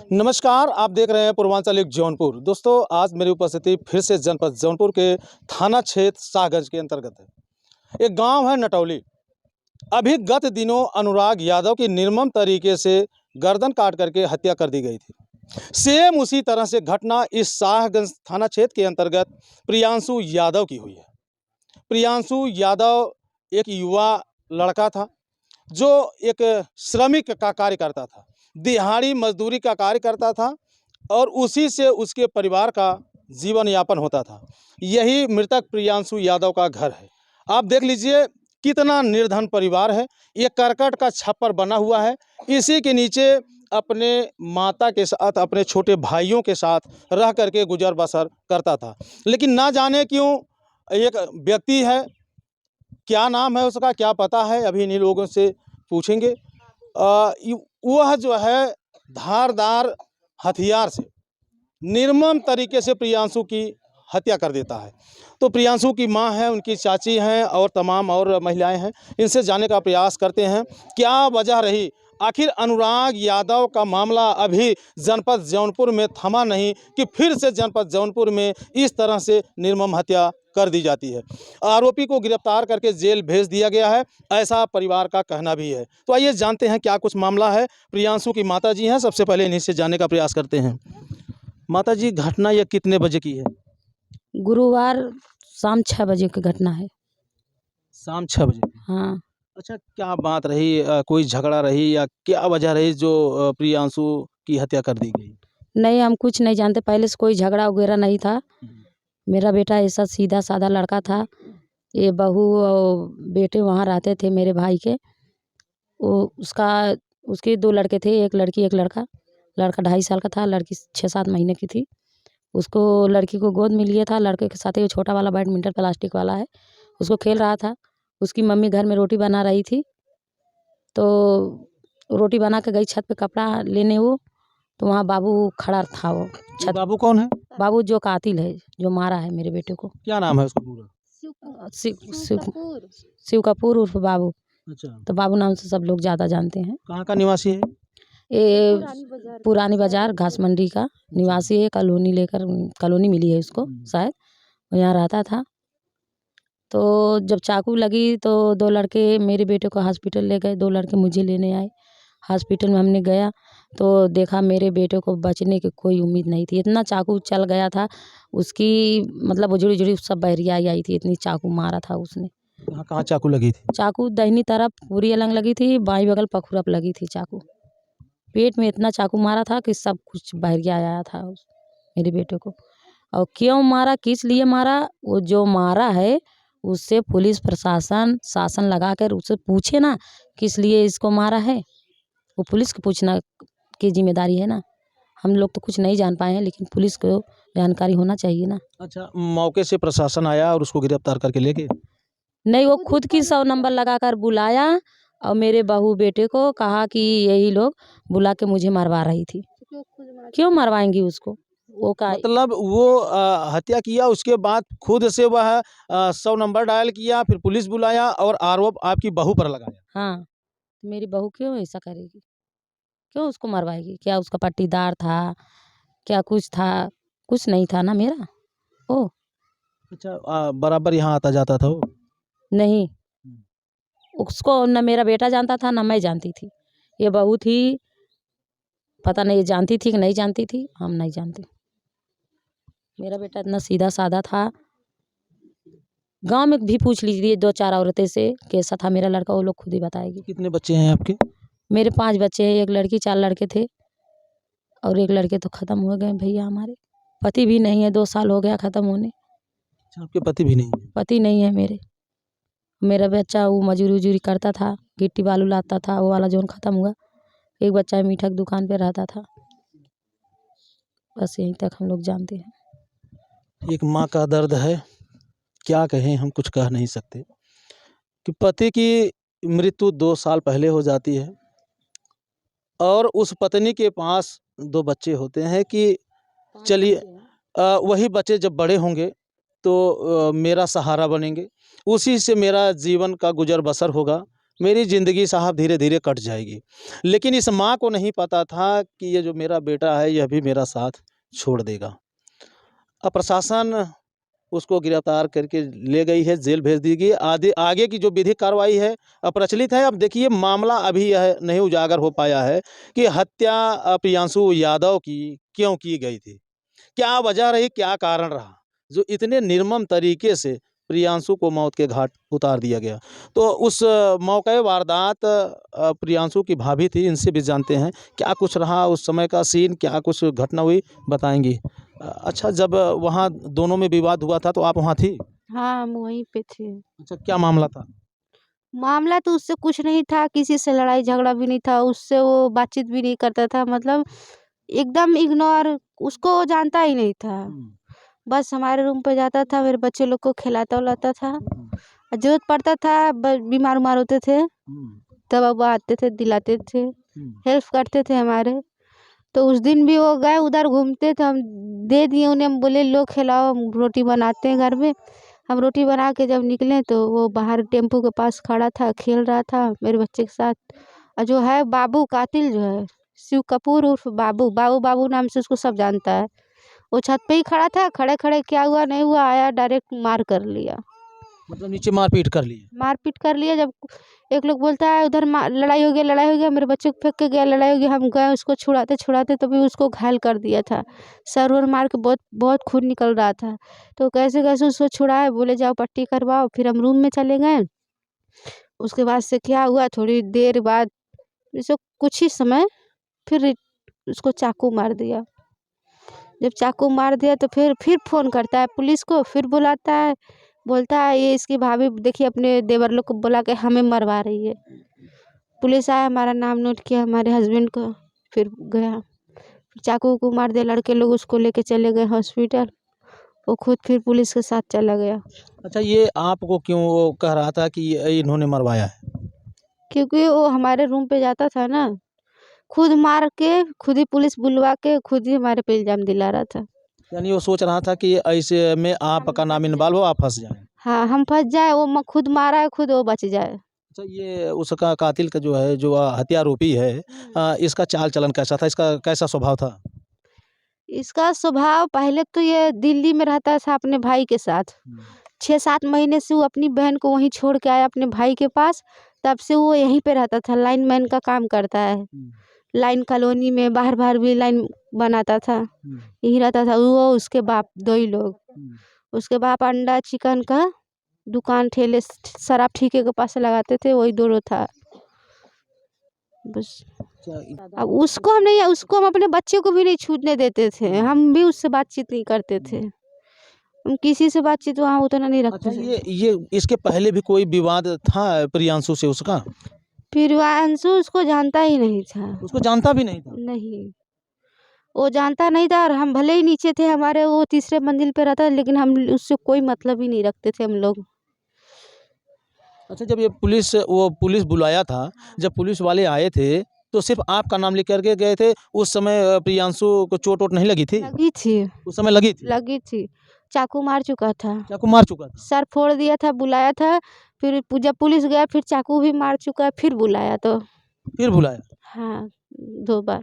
नमस्कार, आप देख रहे हैं पूर्वांचल एक जौनपुर। दोस्तों, आज मेरी उपस्थिति फिर से जनपद जौनपुर के थाना क्षेत्र शाहगंज के अंतर्गत है। एक गांव है नटौली। अभी गत दिनों अनुराग यादव की निर्मम तरीके से गर्दन काट करके हत्या कर दी गई थी। सेम उसी तरह से घटना इस शाहगंज थाना क्षेत्र के अंतर्गत प्रियांशु यादव की हुई है। प्रियांशु यादव एक युवा लड़का था जो एक श्रमिक का कार्य करता था, दिहाड़ी मजदूरी का कार्य करता था और उसी से उसके परिवार का जीवन यापन होता था। यही मृतक प्रियांशु यादव का घर है। आप देख लीजिए कितना निर्धन परिवार है। ये करकट का छप्पर बना हुआ है। इसी के नीचे अपने माता के साथ, अपने छोटे भाइयों के साथ रह करके गुजर बसर करता था। लेकिन ना जाने क्यों एक व्यक्ति है, क्या नाम है उसका, क्या पता है, अभी इन्हीं लोगों से पूछेंगे। वह जो है धारदार हथियार से निर्मम तरीके से प्रियांशु की हत्या कर देता है। तो प्रियांशु की मां है, उनकी चाची हैं और तमाम और महिलाएं हैं। इनसे जानने का प्रयास करते हैं क्या वजह रही। आखिर अनुराग यादव का मामला अभी जनपद जौनपुर में थमा नहीं कि फिर से जनपद जौनपुर में इस तरह से निर्मम हत्या कर दी जाती है। आरोपी को गिरफ्तार करके जेल भेज दिया गया है, ऐसा परिवार का कहना भी है। तो आइए जानते हैं क्या कुछ मामला है। प्रियांशु की माता जी हैं, सबसे पहले इन्हीं से जानने का प्रयास करते हैं। माता जी, घटना यह कितने बजे की है? गुरुवार शाम 6 बजे की घटना है। शाम 6 बजे। हाँ, अच्छा, क्या बात रही? कोई झगड़ा रही या क्या वजह रही जो प्रियांशु की हत्या कर दी गई? नहीं हम कुछ नहीं जानते, पहले से कोई झगड़ा वगैरह नहीं था। मेरा बेटा ऐसा सीधा साधा लड़का था। ये बहू और बेटे वहाँ रहते थे मेरे भाई के। उसके 2 लड़के थे, एक लड़की एक लड़का। लड़का 2.5 साल का था, लड़की 6-7 महीने की थी। उसको लड़की को गोद में लिया था, लड़के के साथ ही वो छोटा वाला बैडमिंटन प्लास्टिक वाला है, उसको खेल रहा था। उसकी मम्मी घर में रोटी बना रही थी, तो रोटी बना के गई छत पे कपड़ा लेने वो, तो वहाँ बाबू खड़ा था। वो ये बाबू कौन है? बाबू जो कातिल है, जो मारा है मेरे बेटे को। क्या नाम है उसका पूरा? शिव कपूर उर्फ बाबू। अच्छा, तो बाबू नाम से सब लोग ज़्यादा जानते हैं। कहाँ का निवासी है? ये पुरानी बाजार घास मंडी का निवासी है। कॉलोनी मिली है उसको, शायद यहाँ रहता था। तो जब चाकू लगी तो 2 लड़के मेरे बेटे को हॉस्पिटल ले गए, 2 लड़के मुझे लेने आए। हॉस्पिटल में हमने गया तो देखा मेरे बेटे को बचने की कोई उम्मीद नहीं थी। इतना चाकू चल गया था उसकी, मतलब उजड़ी उजड़ी सब बहरिया आई थी, इतनी चाकू मारा था उसने। कहाँ कहाँ चाकू लगी थी? चाकू दाहिनी तरफ पूरी अलग लगी थी, बाईं बगल पखुरप लगी थी चाकू। पेट में इतना चाकू मारा था कि सब कुछ बहरिया आया था मेरे बेटे को। और क्यों मारा, किस लिए मारा, वो जो मारा है उससे पुलिस प्रशासन शासन लगा कर उससे पूछे ना किस लिए इसको मारा है। वो पुलिस को पूछना की जिम्मेदारी है ना। हम लोग तो कुछ नहीं जान पाए हैं, लेकिन पुलिस को जानकारी होना चाहिए ना। अच्छा, मौके से प्रशासन आया और उसको गिरफ्तार करके ले गए? नहीं, वो खुद की 100 नंबर लगा कर बुलाया और मेरे बहू बेटे को कहा कि यही लोग बुला के मुझे मरवा रही थी। क्यों मरवाएंगी उसको? वो का मतलब वो हत्या किया, उसके बाद खुद से वह 100 नंबर डायल किया, फिर पुलिस बुलाया और आरोप आपकी बहू पर लगाया। हाँ, मेरी बहू क्यों ऐसा करेगी? क्यों उसको मरवाएगी? क्या उसका पट्टीदार था? क्या कुछ था? कुछ नहीं था ना मेरा। ओ अच्छा, बराबर यहाँ आता जाता था वो? नहीं, उसको न मेरा बेटा जानता था न मैं जानती थी। ये बहू थी, पता नहीं जानती थी कि नहीं जानती थी, हम नहीं जानते। मेरा बेटा इतना सीधा साधा था। गांव में भी पूछ लीजिए 2-4 औरतें से कैसा था मेरा लड़का, वो लोग खुद ही बताएगी। कितने बच्चे हैं आपके? मेरे 5 बच्चे हैं, 1 लड़की 4 लड़के थे और 1 लड़के तो ख़त्म हो गए भैया हमारे। पति भी नहीं है, 2 साल हो गया ख़त्म होने। अच्छा, आपके पति भी नहीं है? पति नहीं है मेरे। मेरा बच्चा वो मजूरी उजूरी करता था, गिट्टी बालू लाता था, वो वाला जोन ख़त्म हुआ। एक बच्चा मीठा की दुकान पे रहता था। बस यहीं तक हम लोग जानते हैं। एक माँ का दर्द है, क्या कहें, हम कुछ कह नहीं सकते कि पति की मृत्यु 2 साल पहले हो जाती है और उस पत्नी के पास 2 बच्चे होते हैं कि चलिए वही बच्चे जब बड़े होंगे तो मेरा सहारा बनेंगे, उसी से मेरा जीवन का गुजर बसर होगा। मेरी ज़िंदगी साहब धीरे धीरे कट जाएगी। लेकिन इस माँ को नहीं पता था कि ये जो मेरा बेटा है यह भी मेरा साथ छोड़ देगा। अब प्रशासन उसको गिरफ्तार करके ले गई है, जेल भेज दी गई। आगे आगे की जो विधिक कार्रवाई है प्रचलित है। अब देखिए मामला अभी यह नहीं उजागर हो पाया है कि हत्या प्रियांशु यादव की क्यों की गई थी, क्या वजह रही, क्या कारण रहा जो इतने निर्मम तरीके से प्रियांशु को मौत के घाट उतार दिया गया। तो उस मौके वारदात प्रियांशु की भाभी थी, इनसे भी जानते हैं क्या कुछ रहा उस समय का सीन, क्या कुछ घटना हुई, बताएंगी। अच्छा, जब वहाँ दोनों में विवाद हुआ था तो आप वहाँ थी? हाँ, हम वहीं पे थे। अच्छा, क्या मामला था? मामला तो उससे कुछ नहीं था, किसी से लड़ाई झगड़ा भी नहीं था, उससे वो बातचीत भी नहीं करता था, मतलब एकदम इग्नोर, उसको जानता ही नहीं था। बस हमारे रूम पे जाता था, मेरे बच्चे लोग को खिलाता-उलाता था। ज़रूरत पड़ता था, बीमार-उमार होते थे, दवा-ववा आते थे, दिलाते थे, हेल्प करते थे हमारे। तो उस दिन भी वो गए उधर घूमते थे, हम दे दिए उन्हें, हम बोले लो खिलाओ, हम रोटी बनाते हैं घर में। हम रोटी बना के जब निकले तो वो बाहर टेम्पो के पास खड़ा था, खेल रहा था मेरे बच्चे के साथ। और जो है बाबू कातिल जो है, शिव कपूर उर्फ बाबू, बाबू बाबू नाम से उसको सब जानता है। वो छत पे ही खड़ा था, खड़े-खड़े क्या हुआ नहीं हुआ, आया डायरेक्ट मार कर लिया। मतलब नीचे मारपीट कर ली? मारपीट कर लिया। जब एक लोग बोलता है उधर लड़ाई हो गया, मेरे बच्चे को फेंक के गया, लड़ाई हो गई, हम गए उसको छुड़ाते तभी उसको घायल कर दिया था। सर वर मार के बहुत बहुत खून निकल रहा था। तो कैसे कैसे उसको छुड़ाए, बोले जाओ पट्टी करवाओ, फिर हम रूम में चले गए। उसके बाद से क्या हुआ, थोड़ी देर बाद जैसे कुछ ही समय फिर उसको चाकू मार दिया। जब चाकू मार दिया तो फिर फ़ोन करता है पुलिस को, फिर बुलाता है, बोलता है ये इसकी भाभी देखिए अपने देवर लोग को बुला के हमें मरवा रही है। पुलिस आया, हमारा नाम नोट किया, हमारे हस्बैंड का, फिर गया, चाकू को मार दिया। लड़के लोग उसको लेके चले गए हॉस्पिटल, वो खुद फिर पुलिस के साथ चला गया। अच्छा, ये आपको क्यों वो कह रहा था कि ये इन्होंने मरवाया है? क्योंकि वो हमारे रूम पे जाता था ना, खुद मार के, खुद ही पुलिस बुलवा के, खुद ही हमारे पे इल्ज़ाम दिला रहा था। यानी वो सोच रहा था कि ऐसे में आपका नाम इन्वॉल्व हो, आप फंस जाएं। हाँ, हम फँस जाए, वो खुद मारा है, खुद वो बच जाए। अच्छा, ये उसका कातिल का जो है, जो हत्यारोपी है, इसका चाल चलन कैसा था, इसका कैसा स्वभाव था? इसका स्वभाव पहले तो ये दिल्ली में रहता था अपने भाई के साथ। 6-7 महीने से वो अपनी बहन को वहीं छोड़ के आया अपने भाई के पास, तब से वो यहीं पे रहता था, लाइनमैन का काम करता है। लाइन कॉलोनी में बाहर-बाहर भी लाइन बनाता था, यहीं रहता था वो, उसके बाप, 2 ही लोग। उसके बाप अंडा चिकन का दुकान, ठेले शराब ठेके के पास लगाते थे, वही दोनों था बस। अब उसको हम अपने बच्चे को भी नहीं छूने देते थे, हम भी उससे बातचीत नहीं करते थे, हम किसी से बातचीत वहाँ उतना नहीं रखते अच्छा, थे। ये इसके पहले भी कोई विवाद था प्रियांशु से उसका? फिर अंशु उसको जानता ही नहीं था। उसको जानता भी नहीं था? नहीं, वो जानता नहीं था, और हम भले ही नीचे थे हमारे, वो तीसरे मंजिल पे रहता, लेकिन हम उससे कोई मतलब ही नहीं रखते थे हम लोग। अच्छा, जब ये पुलिस बुलाया था, जब पुलिस वाले आए थे तो सिर्फ आपका नाम लिख करके गए थे? उस समय प्रियांशु को चोट वोट नहीं लगी थी? लगी थी, उस समय लगी थी? लगी थी, चाकू मार चुका था, चाकू मार चुका था? सर फोड़ दिया था, बुलाया था, फिर जब पुलिस गया फिर चाकू भी मार चुका है, फिर बुलाया तो। फिर बुलाया? हाँ, 2 बार।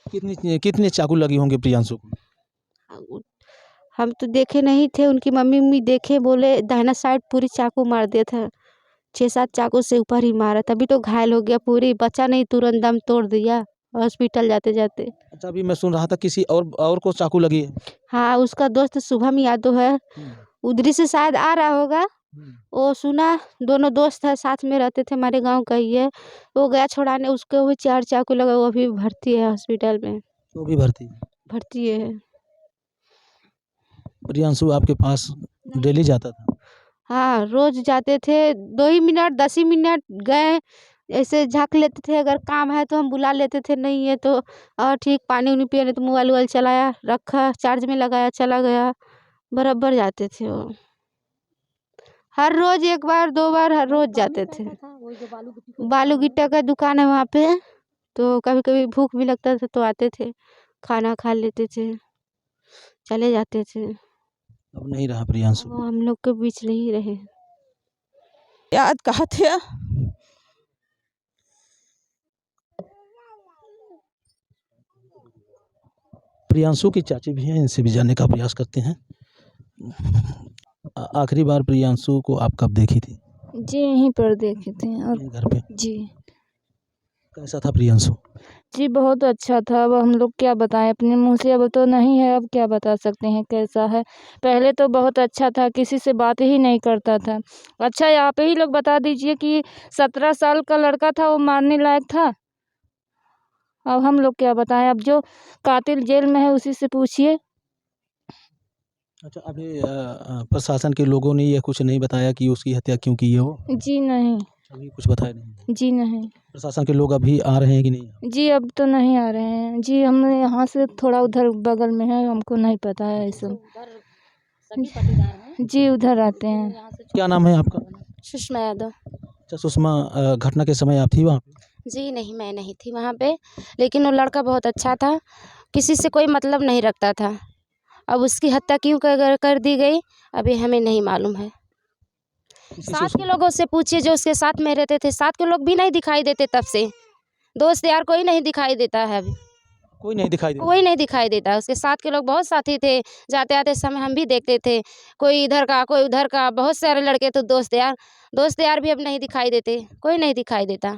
कितनी कितने चाकू लगी होंगे प्रियांशु को? हम तो देखे नहीं थे, उनकी मम्मी देखे, बोले दाहिना साइड पूरी चाकू मार दिया था, 6-7 चाकू से ऊपर ही मारा, तभी तो घायल हो गया, पूरी बचा नहीं, तुरंत दम तोड़ दिया हॉस्पिटल जाते-जाते। अच्छा, अभी मैं सुन रहा था किसी और को चाकू लगी है? हाँ, उसका दोस्त शुभम यादव है, उधरी से शायद आ रहा होगा, वो सुना, दोनों दोस्त है, साथ में रहते थे, हमारे गाँव का ही है, वो गया छुड़ाने, उसको भी 4 चाकू लगा, वो अभी भर्ती है हॉस्पिटल में। वो भी भर्ती है? भर्ती है। प्रियांशु आपके पास डेली जाता था? हाँ, रोज़ जाते थे, 2 ही मिनट, 10 ही मिनट गए, ऐसे झाँक लेते थे, अगर काम है तो हम बुला लेते थे, नहीं है तो ठीक, पानी-वानी पिया, नहीं तो मोबाइल-वोबाइल चलाया, रखा, चार्ज में लगाया, चला गया, बराबर जाते थे वो। हर रोज़ 1 बार 2 बार हर रोज़ जाते थे। बालू गिट्टा का दुकान है वहाँ पे, तो कभी-कभी भूख भी लगता था तो आते थे, खाना खा लेते थे, चले जाते थे। अब नहीं रहा प्रियांशु? वो हम लोग के बीच नहीं रहे। याद कहा थे प्रियांशु की चाची भी हैं, इनसे भी जानने का प्रयास करते हैं। आखिरी बार प्रियांशु को आप कब देखी थी? जी यहीं पर देखे थे। और यहीं घर पे। जी कैसा था प्रियांशु? जी बहुत अच्छा था। अब हम लोग क्या बताएं अपने मुंह से, अब तो नहीं है, अब क्या बता सकते हैं कैसा है। पहले तो बहुत अच्छा था, किसी से बात ही नहीं करता था। अच्छा आप ही लोग बता दीजिए कि 17 साल का लड़का था, वो मारने लायक था। अब हम लोग क्या बताएं, अब जो कातिल जेल में है उसी से पूछिए। अच्छा, अभी प्रशासन के लोगों ने ये कुछ नहीं बताया कि उसकी हत्या क्यों की है वो? जी नहीं। अभी कुछ बताया नहीं? जी नहीं। प्रशासन के लोग अभी आ रहे हैं कि नहीं? जी अब तो नहीं आ रहे हैं जी, हम यहाँ से थोड़ा उधर बगल में है, हमको नहीं पता है ये सब। जी उधर आते हैं। क्या नाम है आपका? सुषमा यादव। अच्छा सुषमा, घटना के समय आप थी वहाँ पे? जी नहीं, मैं नहीं थी वहाँ पे, लेकिन वो लड़का बहुत अच्छा था, किसी से कोई मतलब नहीं रखता था। अब उसकी हत्या क्यों कर दी गई, अभी हमें नहीं मालूम है। साथ के लोगों से पूछिए जो उसके साथ में रहते थे, साथ के लोग भी नहीं दिखाई देते तब से। दोस्त यार कोई नहीं दिखाई देता है अभी। कोई नहीं दिखाई दे रहा? कोई नहीं दिखाई देता। उसके साथ के लोग बहुत साथी थे, जाते आते समय हम भी देखते थे, कोई इधर का कोई उधर का, बहुत सारे लड़के तो दोस्त यार भी अब नहीं दिखाई देते, कोई नहीं दिखाई देता।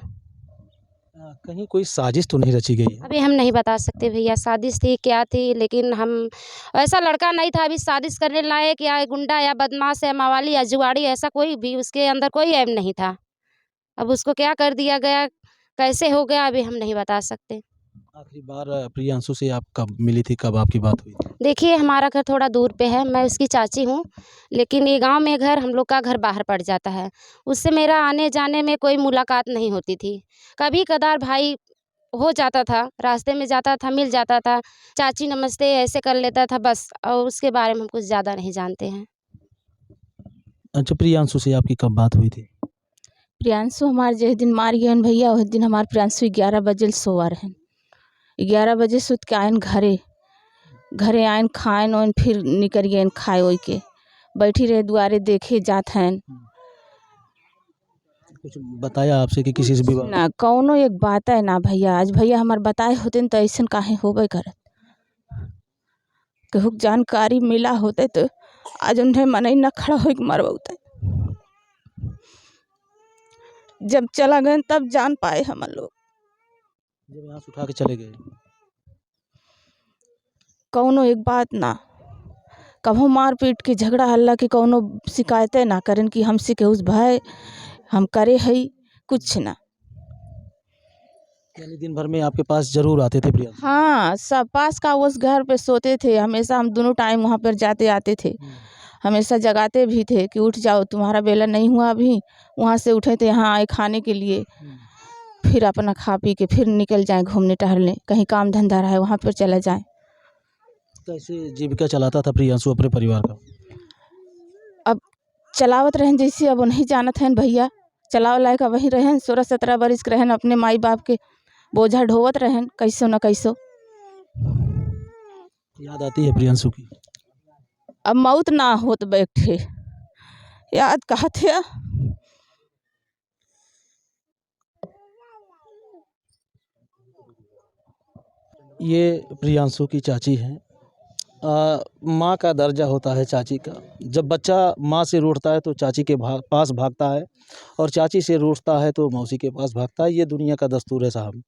कहीं कोई साजिश तो नहीं रची गई है? अभी हम नहीं बता सकते भैया साजिश थी क्या थी, लेकिन हम ऐसा लड़का नहीं था अभी साजिश करने लायक, या गुंडा या बदमाश या मवाली या जुआड़ी, ऐसा कोई भी उसके अंदर कोई ऐब नहीं था। अब उसको क्या कर दिया गया, कैसे हो गया, अभी हम नहीं बता सकते। आखिरी बार प्रियांशु से आप कब मिली थी, कब आपकी बात हुई थी? देखिए हमारा घर थोड़ा दूर पे है, मैं उसकी चाची हूँ, लेकिन ये गांव में घर, हम लोग का घर बाहर पड़ जाता है। उससे मेरा आने जाने में कोई मुलाकात नहीं होती थी। कभी कदार भाई हो जाता था, रास्ते में जाता था, मिल जाता था, चाची नमस्ते ऐसे कर लेता था बस, और उसके बारे में हम कुछ ज़्यादा नहीं जानते हैं। अच्छा, प्रियांशु से आपकी कब बात हुई थी? प्रियांशु हमारे जिस दिन मार गए भैया, उस दिन हमारे प्रियांशु 11 बजे सोवा रहन। 11 बजे सुत के आयन घरे आयन खाएन ओन, फिर निकल गए खाए ओई के, बैठी रहे दुआरे देखे जात हैं। कुछ बताया आपसे कि किसी से विवाह? ना कौनो एक बात है ना भैया, आज भैया हमारे बताए होते न तो ऐसा काहे होबे करत। कहूँ जानकारी मिला होते तो आज उन्हें मन ही न खड़ा हो मरवाते। जब चला गए तब जान पाए हम लोग। जब यहाँ से उठा के चले गए? कौनो एक बात ना, कभो मार पीट के झगड़ा हल्ला की कौनो शिकायतें ना करें कि हमसे के उस भय हम करे हई, कुछ ना। यानी दिन भर में आपके पास जरूर आते थे प्रियांशु? हाँ सब पास का उस घर पे सोते थे हमेशा, हम दोनों टाइम वहाँ पर जाते आते थे। हमेशा जगाते भी थे कि उठ जाओ तुम्हारा बेला नहीं हुआ अभी। वहाँ से उठे थे यहाँ आए खाने के लिए, फिर अपना खा पी के फिर निकल जाएं घूमने टहलने, कहीं काम धंधा रहा है वहाँ पर चला जाएं। कैसे जीविका चलाता था प्रियांशु अपने परिवार का? अब चलावत रहें जैसे, अब नहीं जानत हैं भैया, चलाव लायक वही रहें, 16-17 बरिस के रहें, अपने माई बाप के बोझा ढोवत रहें कैसो न कैसो। याद आती है प्रियांशु की? अब मौत ना होत बैठे, याद कहा थे। ये प्रियांशु की चाची हैं। माँ का दर्जा होता है चाची का। जब बच्चा माँ से रूठता है तो चाची के पास भागता है, और चाची से रूठता है तो मौसी के पास भागता है। ये दुनिया का दस्तूर है साहब।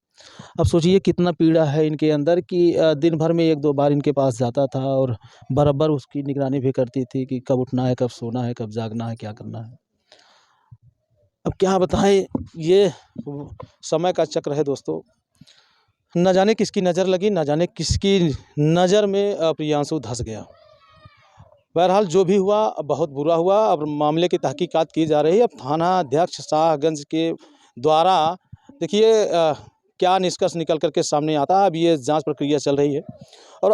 अब सोचिए कितना पीड़ा है इनके अंदर कि दिन भर में 1-2 बार इनके पास जाता था, और बराबर उसकी निगरानी भी करती थी कि कब उठना है, कब सोना है, कब जागना है, क्या करना है। अब क्या बताएं, ये समय का चक्र है दोस्तों। न जाने किसकी नज़र लगी, न जाने किसकी नज़र में प्रियांशु धंस गया। बहरहाल जो भी हुआ बहुत बुरा हुआ। अब मामले की तहकीकात की जा रही है। अब थाना अध्यक्ष शाहगंज के द्वारा देखिए क्या निष्कर्ष निकल कर के सामने आता है। अब ये जांच प्रक्रिया चल रही है। और